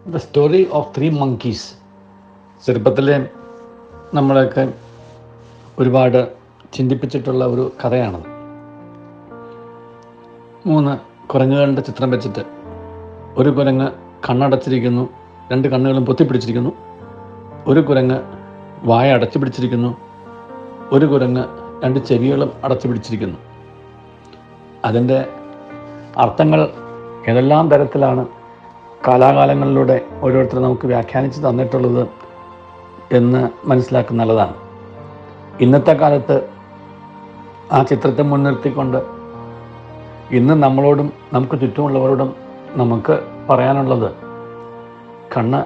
The story of three monkeys. ചെറുപ്പത്തിലെ നമ്മളെയൊക്കെ ഒരുപാട് ചിന്തിപ്പിച്ചിട്ടുള്ള ഒരു കഥയാണത്. 3 കുരങ്ങുകളുടെ ചിത്രം വെച്ചിട്ട് ഒരു കുരങ്ങ് കണ്ണടച്ചിരിക്കുന്നു, 2 കണ്ണുകളും പൊത്തിപ്പിടിച്ചിരിക്കുന്നു. ഒരു കുരങ്ങ് വായ അടച്ചു പിടിച്ചിരിക്കുന്നു. ഒരു കുരങ്ങ് 2 ചെവികളും അടച്ചു പിടിച്ചിരിക്കുന്നു. അതിൻ്റെ അർത്ഥങ്ങൾ ഏതെല്ലാം തരത്തിലാണ് കാലാകാലങ്ങളിലൂടെ ഓരോരുത്തർ നമുക്ക് വ്യാഖ്യാനിച്ച് തന്നിട്ടുള്ളത് എന്ന് മനസ്സിലാക്കുന്ന നല്ലതാണ്. ഇന്നത്തെ കാലത്ത് ആ ചിത്രത്തെ മുൻനിർത്തിക്കൊണ്ട് ഇന്ന് നമ്മളോടും നമുക്ക് ചുറ്റുമുള്ളവരോടും നമുക്ക് പറയാനുള്ളത്, കണ്ണ്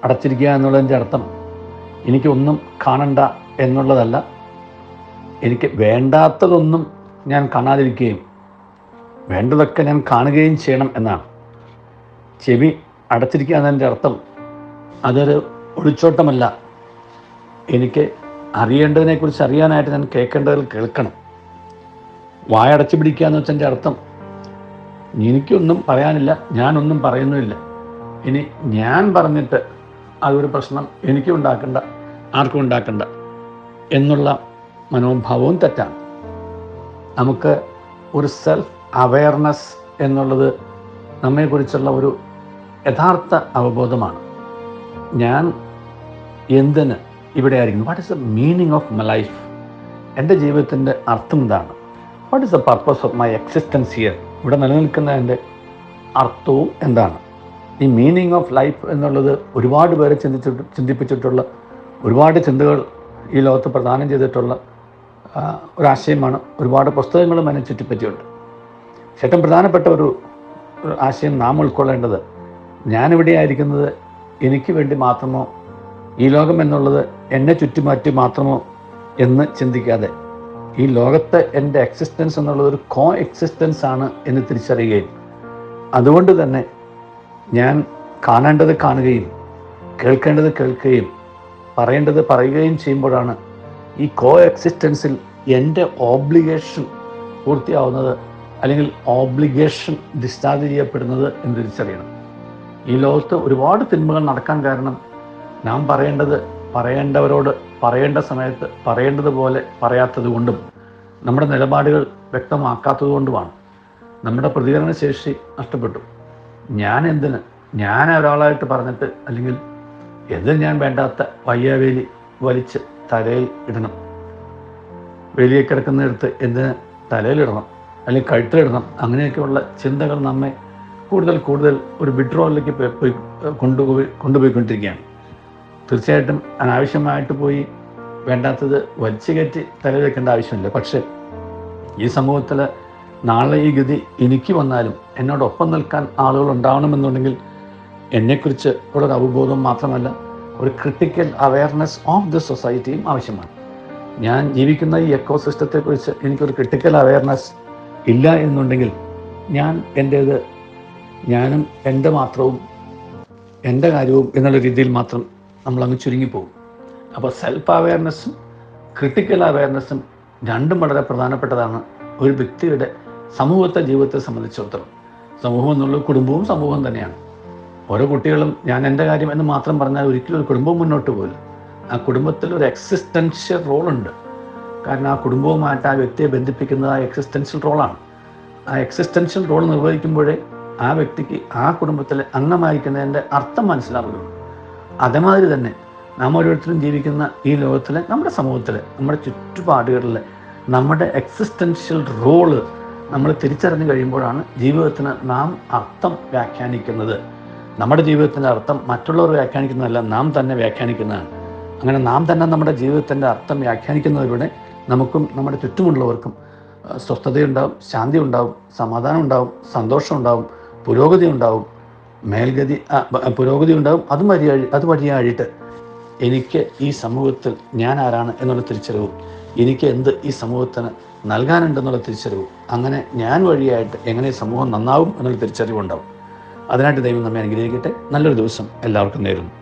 അടച്ചിരിക്കുക എന്നുള്ളതിൻ്റെ അർത്ഥം എനിക്കൊന്നും കാണണ്ട എന്നുള്ളതല്ല, എനിക്ക് വേണ്ടാത്തതൊന്നും ഞാൻ കാണാതിരിക്കുകയും വേണ്ടതൊക്കെ ഞാൻ കാണുകയും ചെയ്യണം എന്നാണ്. ചെവി അടച്ചിരിക്കുക എന്നതിൻ്റെ അർത്ഥം അതൊരു ഒളിച്ചോട്ടമല്ല, എനിക്ക് അറിയേണ്ടതിനെക്കുറിച്ച് അറിയാനായിട്ട് ഞാൻ കേൾക്കേണ്ടതിൽ കേൾക്കണം. വായടച്ചു പിടിക്കുക എന്ന് വെച്ചതിൻ്റെ അർത്ഥം എനിക്കൊന്നും പറയാനില്ല, ഞാനൊന്നും പറയുന്നുമില്ല, ഇനി ഞാൻ പറഞ്ഞിട്ട് അതൊരു പ്രശ്നം എനിക്കും ഉണ്ടാക്കണ്ട, ആർക്കും ഉണ്ടാക്കണ്ട എന്നുള്ള മനോഭാവവും തെറ്റാണ്. നമുക്ക് ഒരു സെൽഫ് അവെയർനെസ് എന്നുള്ളത് നമ്മെക്കുറിച്ചുള്ള ഒരു യഥാർത്ഥ അവബോധമാണ്. ഞാൻ എന്തിന് ഇവിടെ ആയിരിക്കുന്നു? What is the meaning of my life? എൻ്റെ ജീവിതത്തിൻ്റെ അർത്ഥം എന്താണ്? What is the purpose of my existence here? ഇവിടെ നിലനിൽക്കുന്നതിൻ്റെ അർത്ഥവും എന്താണ്? ഈ മീനിങ് ഓഫ് ലൈഫ് എന്നുള്ളത് ഒരുപാട് പേരെ ചിന്തിപ്പിച്ചിട്ടുള്ള, ഒരുപാട് ചിന്തകൾ ഈ ലോകത്ത് പ്രദാനം ചെയ്തിട്ടുള്ള ഒരാശയമാണ്. ഒരുപാട് പുസ്തകങ്ങളും അതിനെ ചുറ്റിപ്പറ്റിയുണ്ട്. ഏറ്റവും പ്രധാനപ്പെട്ട ഒരു ആശയം നാം ഉൾക്കൊള്ളേണ്ടത്, ഞാനിവിടെ ആയിരിക്കുന്നത് എനിക്ക് വേണ്ടി മാത്രമോ, ഈ ലോകം എന്നുള്ളത് എന്നെ ചുറ്റുമാറ്റി മാത്രമോ എന്ന് ചിന്തിക്കാതെ, ഈ ലോകത്തെ എൻ്റെ എക്സിസ്റ്റൻസ് എന്നുള്ളത് ഒരു കോ എക്സിസ്റ്റൻസ് ആണ് എന്ന് തിരിച്ചറിയുകയും അതുകൊണ്ട് തന്നെ ഞാൻ കാണേണ്ടത് കാണുകയും കേൾക്കേണ്ടത് കേൾക്കുകയും പറയേണ്ടത് പറയുകയും ചെയ്യുമ്പോഴാണ് ഈ കോ എക്സിസ്റ്റൻസിൽ എൻ്റെ ഓബ്ലിഗേഷൻ പൂർത്തിയാവുന്നത്, അല്ലെങ്കിൽ ഓബ്ലിഗേഷൻ ഡിസ്ചാർജ് ചെയ്യപ്പെടുന്നത് എന്ന് തിരിച്ചറിയണം. ഈ ലോകത്ത് ഒരുപാട് തിന്മകൾ നടക്കാൻ കാരണം നാം പറയേണ്ടത് പറയേണ്ടവരോട് പറയേണ്ട സമയത്ത് പറയേണ്ടതുപോലെ പറയാത്തത് കൊണ്ടും നമ്മുടെ നിലപാടുകൾ വ്യക്തമാക്കാത്തത് കൊണ്ടുമാണ്. നമ്മുടെ പ്രതികരണ ശേഷി നഷ്ടപ്പെട്ടു. ഞാൻ എന്തിന്, ഞാൻ ഒരാളായിട്ട് പറഞ്ഞിട്ട്, അല്ലെങ്കിൽ എന്തിന് ഞാൻ വേണ്ടാത്ത വയ്യാവേലി വലിച്ച് തലയിൽ ഇടണം, വേലിയെ കിടക്കുന്നിടത്ത് എന്തിന് തലയിലിടണം, അല്ലെങ്കിൽ കഴുത്തിലിടണം, അങ്ങനെയൊക്കെയുള്ള ചിന്തകൾ നമ്മെ കൂടുതൽ ഒരു വിഡ്രോയിലേക്ക് കൊണ്ടുപോയിക്കൊണ്ടിരിക്കുകയാണ്. തീർച്ചയായിട്ടും അനാവശ്യമായിട്ട് പോയി വേണ്ടാത്തത് വലിച്ചു കയറ്റി തലയിൽ വെക്കേണ്ട ആവശ്യമില്ല. പക്ഷേ ഈ സമൂഹത്തിൽ നാളെ ഈ ഗതി എനിക്ക് വന്നാലും എന്നോടൊപ്പം നിൽക്കാൻ ആളുകൾ ഉണ്ടാവണമെന്നുണ്ടെങ്കിൽ എന്നെക്കുറിച്ച് ഉള്ളൊരു അവബോധം മാത്രമല്ല, ഒരു ക്രിട്ടിക്കൽ അവെയർനെസ് ഓഫ് ദി സൊസൈറ്റിയും ആവശ്യമാണ്. ഞാൻ ജീവിക്കുന്ന ഈ എക്കോസിസ്റ്റത്തെക്കുറിച്ച് എനിക്കൊരു ക്രിട്ടിക്കൽ അവെയർനെസ് ഇല്ല എന്നുണ്ടെങ്കിൽ ഞാനും എൻ്റെ മാത്രവും എൻ്റെ കാര്യവും എന്നുള്ള രീതിയിൽ മാത്രം നമ്മളങ്ങ് ചുരുങ്ങിപ്പോകും. അപ്പോൾ സെൽഫ് അവെയർനെസ്സും ക്രിട്ടിക്കൽ അവെയർനെസ്സും രണ്ടും വളരെ പ്രധാനപ്പെട്ടതാണ് ഒരു വ്യക്തിയുടെ സമൂഹത്തെ ജീവിതത്തെ സംബന്ധിച്ചിടത്തോളം. സമൂഹം എന്നുള്ളത് കുടുംബവും സമൂഹം തന്നെയാണ്. ഓരോ കുട്ടികളും ഞാൻ എൻ്റെ കാര്യം എന്ന് മാത്രം പറഞ്ഞാൽ ഒരിക്കലും ഒരു കുടുംബം മുന്നോട്ട് പോകില്ല. ആ കുടുംബത്തിൽ ഒരു എക്സിസ്റ്റൻഷ്യൽ റോളുണ്ട്. കാരണം ആ കുടുംബവുമായിട്ട് ആ വ്യക്തിയെ ബന്ധിപ്പിക്കുന്നത് ആ എക്സിസ്റ്റൻഷ്യൽ റോളാണ്. ആ എക്സിസ്റ്റൻഷ്യൽ റോൾ നിർവഹിക്കുമ്പോഴേ ആ വ്യക്തിക്ക് ആ കുടുംബത്തിലെ അംഗമായിരിക്കുന്നതിൻ്റെ അർത്ഥം മനസ്സിലാവുകയുള്ളൂ. അതേമാതിരി തന്നെ നാം ഓരോരുത്തരും ജീവിക്കുന്ന ഈ ലോകത്തിലെ, നമ്മുടെ സമൂഹത്തിലെ, നമ്മുടെ ചുറ്റുപാടുകളിലെ നമ്മുടെ എക്സിസ്റ്റൻഷ്യൽ റോള് നമ്മൾ തിരിച്ചറിഞ്ഞു കഴിയുമ്പോഴാണ് ജീവിതത്തിന് നാം അർത്ഥം വ്യാഖ്യാനിക്കുന്നത്. നമ്മുടെ ജീവിതത്തിൻ്റെ അർത്ഥം മറ്റുള്ളവർ വ്യാഖ്യാനിക്കുന്നതല്ല, നാം തന്നെ വ്യാഖ്യാനിക്കുന്നതാണ്. അങ്ങനെ നാം തന്നെ നമ്മുടെ ജീവിതത്തിൻ്റെ അർത്ഥം വ്യാഖ്യാനിക്കുന്നതിലൂടെ നമുക്കും നമ്മുടെ ചുറ്റുമുള്ളവർക്കും സ്വസ്ഥതയുണ്ടാവും, ശാന്തി ഉണ്ടാവും, സമാധാനം ഉണ്ടാവും, സന്തോഷം ഉണ്ടാവും, പുരോഗതി ഉണ്ടാവും, പുരോഗതി ഉണ്ടാവും. അതുവഴിയായിട്ട് എനിക്ക് ഈ സമൂഹത്തിൽ ഞാൻ ആരാണ് എന്നുള്ള തിരിച്ചറിവും, എനിക്ക് എന്ത് ഈ സമൂഹത്തിന് നൽകാനുണ്ടെന്നുള്ള തിരിച്ചറിവും, അങ്ങനെ ഞാൻ വഴിയായിട്ട് എങ്ങനെ സമൂഹം നന്നാവും എന്നുള്ള തിരിച്ചറിവുണ്ടാവും. അതിനായിട്ട് ദൈവം നമ്മെ അനുഗ്രഹിക്കട്ടെ. നല്ലൊരു ദിവസം എല്ലാവർക്കും നേരുന്നു.